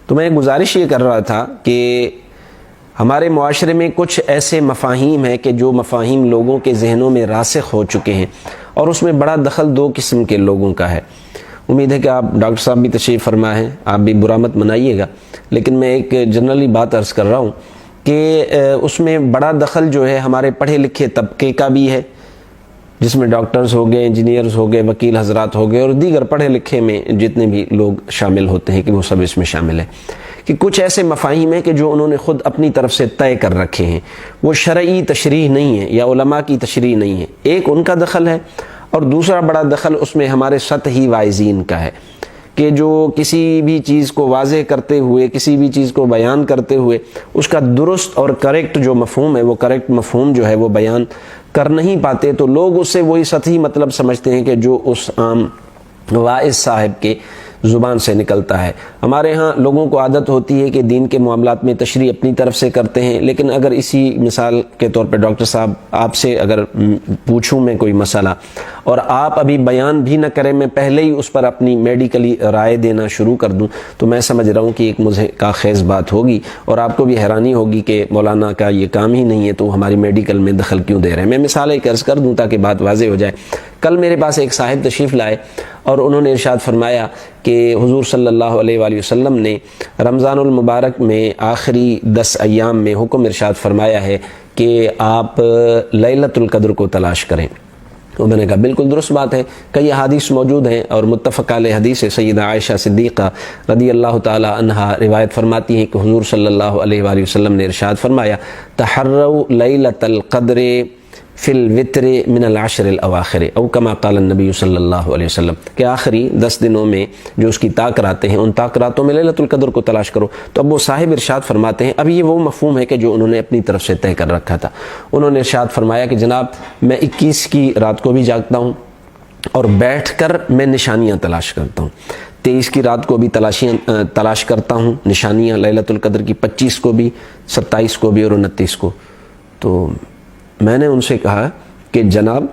تو میں گزارش یہ کر رہا تھا کہ ہمارے معاشرے میں کچھ ایسے مفاہیم ہیں کہ جو مفاہیم لوگوں کے ذہنوں میں راسخ ہو چکے ہیں، اور اس میں بڑا دخل دو قسم کے لوگوں کا ہے۔ امید ہے کہ آپ ڈاکٹر صاحب بھی تشریف فرما ہیں، آپ بھی برا مت منائیے گا، لیکن میں ایک جنرلی بات عرض کر رہا ہوں کہ اس میں بڑا دخل جو ہے ہمارے پڑھے لکھے طبقے کا بھی ہے، جس میں ڈاکٹرز ہو گئے، انجینئرز ہو گئے، وکیل حضرات ہو گئے، اور دیگر پڑھے لکھے میں جتنے بھی لوگ شامل ہوتے ہیں کہ وہ سب اس میں شامل ہیں، کہ کچھ ایسے مفاہیم ہیں کہ جو انہوں نے خود اپنی طرف سے طے کر رکھے ہیں، وہ شرعی تشریح نہیں ہے یا علماء کی تشریح نہیں ہے۔ ایک ان کا دخل ہے، اور دوسرا بڑا دخل اس میں ہمارے سطحی واعظین کا ہے کہ جو کسی بھی چیز کو واضح کرتے ہوئے، کسی بھی چیز کو بیان کرتے ہوئے اس کا درست اور کریکٹ جو مفہوم ہے، وہ کریکٹ مفہوم جو ہے وہ بیان کر نہیں پاتے، تو لوگ اس سے وہی سطحی مطلب سمجھتے ہیں کہ جو اس عام واعظ صاحب کے زبان سے نکلتا ہے۔ ہمارے ہاں لوگوں کو عادت ہوتی ہے کہ دین کے معاملات میں تشریح اپنی طرف سے کرتے ہیں، لیکن اگر اسی مثال کے طور پہ ڈاکٹر صاحب آپ سے اگر پوچھوں میں کوئی مسئلہ اور آپ ابھی بیان بھی نہ کریں، میں پہلے ہی اس پر اپنی میڈیکلی رائے دینا شروع کر دوں، تو میں سمجھ رہا ہوں کہ ایک مجھے کا خیز بات ہوگی، اور آپ کو بھی حیرانی ہوگی کہ مولانا کا یہ کام ہی نہیں ہے تو ہماری میڈیکل میں دخل کیوں دے رہے ہیں۔ میں مثال ایک عرض کر دوں تاکہ بات واضح ہو جائے۔ کل میرے پاس ایک صاحب تشریف لائے اور انہوں نے ارشاد فرمایا کہ حضور صلی اللہ علیہ وآلہ وسلم نے رمضان المبارک میں آخری 10 ایام میں حکم ارشاد فرمایا ہے کہ آپ لیلۃ القدر کو تلاش کریں۔ تو میں نے کہا بالکل درست بات ہے، کئی احادیث موجود ہیں، اور متفق علیہ حدیث ہے۔ سیدہ عائشہ صدیقہ رضی اللہ تعالی عنہا روایت فرماتی ہیں کہ حضور صلی اللہ علیہ وآلہ وسلم نے ارشاد فرمایا تحروا لیلۃ القدر فی الوتر من العشر الاواخر او کما قال النبی صلی اللہ علیہ وسلم، کہ آخری 10 دنوں میں جو اس کی طاق راتیں ہیں، ان طاق راتوں میں لیلۃ القدر کو تلاش کرو۔ تو اب وہ صاحب ارشاد فرماتے ہیں، اب یہ وہ مفہوم ہے کہ جو انہوں نے اپنی طرف سے طے کر رکھا تھا۔ انہوں نے ارشاد فرمایا کہ جناب میں 21 کی رات کو بھی جاگتا ہوں اور بیٹھ کر میں نشانیاں تلاش کرتا ہوں، 23 کی رات کو بھی تلاش کرتا ہوں نشانیاں لیلۃ القدر کی، 25 کو بھی، 27 کو بھی اور 29 کو۔ تو میں نے ان سے کہا کہ جناب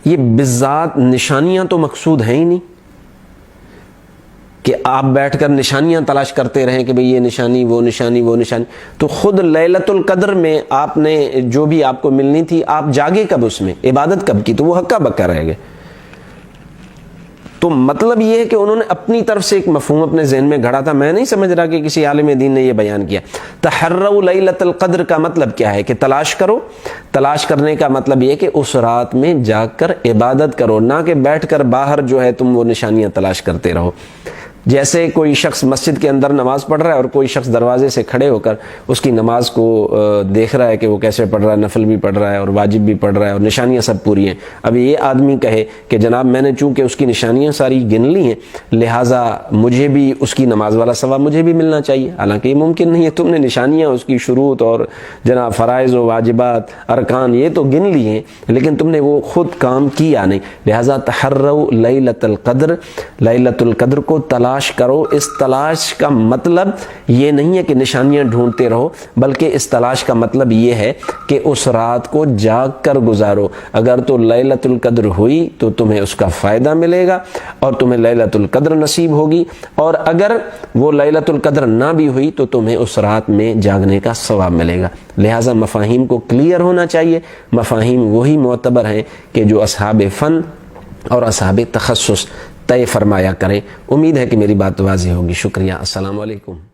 یہ بالذات نشانیاں تو مقصود ہیں ہی نہیں کہ آپ بیٹھ کر نشانیاں تلاش کرتے رہیں کہ بھئی یہ نشانی، وہ نشانی، وہ نشانی، تو خود لیلۃ القدر میں آپ نے جو بھی آپ کو ملنی تھی، آپ جاگے کب اس میں، عبادت کب کی، تو وہ ہکا بکا رہ گئے۔ تو مطلب یہ ہے کہ انہوں نے اپنی طرف سے ایک مفہوم اپنے ذہن میں گھڑا تھا، میں نہیں سمجھ رہا کہ کسی عالم دین نے یہ بیان کیا۔ تحروا لیلۃ القدر کا مطلب کیا ہے کہ تلاش کرو، تلاش کرنے کا مطلب یہ کہ اس رات میں جاگ کر عبادت کرو، نہ کہ بیٹھ کر باہر جو ہے تم وہ نشانیاں تلاش کرتے رہو۔ جیسے کوئی شخص مسجد کے اندر نماز پڑھ رہا ہے اور کوئی شخص دروازے سے کھڑے ہو کر اس کی نماز کو دیکھ رہا ہے کہ وہ کیسے پڑھ رہا ہے، نفل بھی پڑھ رہا ہے اور واجب بھی پڑھ رہا ہے اور نشانیاں سب پوری ہیں۔ اب یہ آدمی کہے کہ جناب میں نے چونکہ اس کی نشانیاں ساری گن لی ہیں، لہٰذا مجھے بھی اس کی نماز والا ثواب مجھے بھی ملنا چاہیے، حالانکہ یہ ممکن نہیں ہے۔ تم نے نشانیاں، اس کی شروط اور جناب فرائض و واجبات، ارکان یہ تو گن لی ہیں، لیکن تم نے وہ خود کام کیا نہیں، لہٰذا تحروا لیلۃ القدر، لیلۃ القدر کو تلاش کرو۔ اس تلاش کا مطلب یہ نہیں ہے کہ نشانیاں ڈھونڈتے رہو، بلکہ اس تلاش کا مطلب یہ ہے کہ اس رات کو جاگ کر گزارو۔ اگر تو لیلۃ القدر ہوئی تو تمہیں اس کا فائدہ ملے گا اور تمہیں لیلۃ القدر نصیب ہوگی، اور اگر وہ لیلۃ القدر نہ بھی ہوئی تو تمہیں اس رات میں جاگنے کا ثواب ملے گا۔ لہٰذا مفاہیم کو کلیئر ہونا چاہیے۔ مفاہیم وہی معتبر ہیں کہ جو اصحاب فن اور اصحاب تخصص طے فرمایا کریں۔ امید ہے کہ میری بات واضح ہوگی۔ شکریہ، السلام علیکم۔